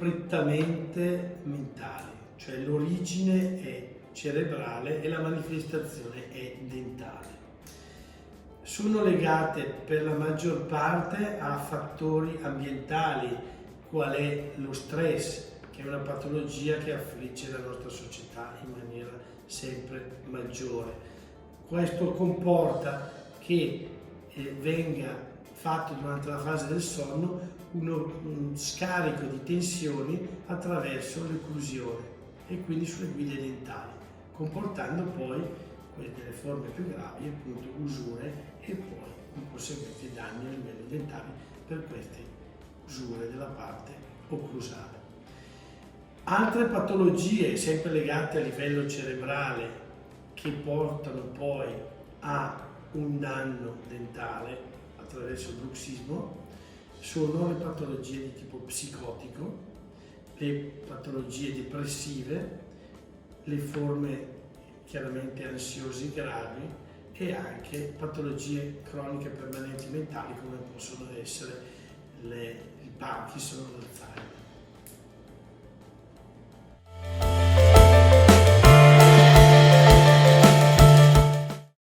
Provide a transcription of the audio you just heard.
prettamente mentali, cioè l'origine è cerebrale e la manifestazione è dentale. Sono legate per la maggior parte a fattori ambientali, qual è lo stress, che è una patologia che affligge la nostra società in maniera sempre maggiore. Questo comporta che venga fatto durante la fase del sonno un scarico di tensioni attraverso l'occlusione e quindi sulle guide dentali, comportando poi delle forme più gravi, appunto usure e poi con conseguenti danni a livello dentale per queste usure della parte occlusale. Altre patologie sempre legate a livello cerebrale che portano poi a un danno dentale attraverso il bruxismo sono le patologie di tipo psicotico, le patologie depressive, le forme chiaramente ansiose gravi e anche patologie croniche permanenti mentali come possono essere il Parkinson o l'Alzheimer.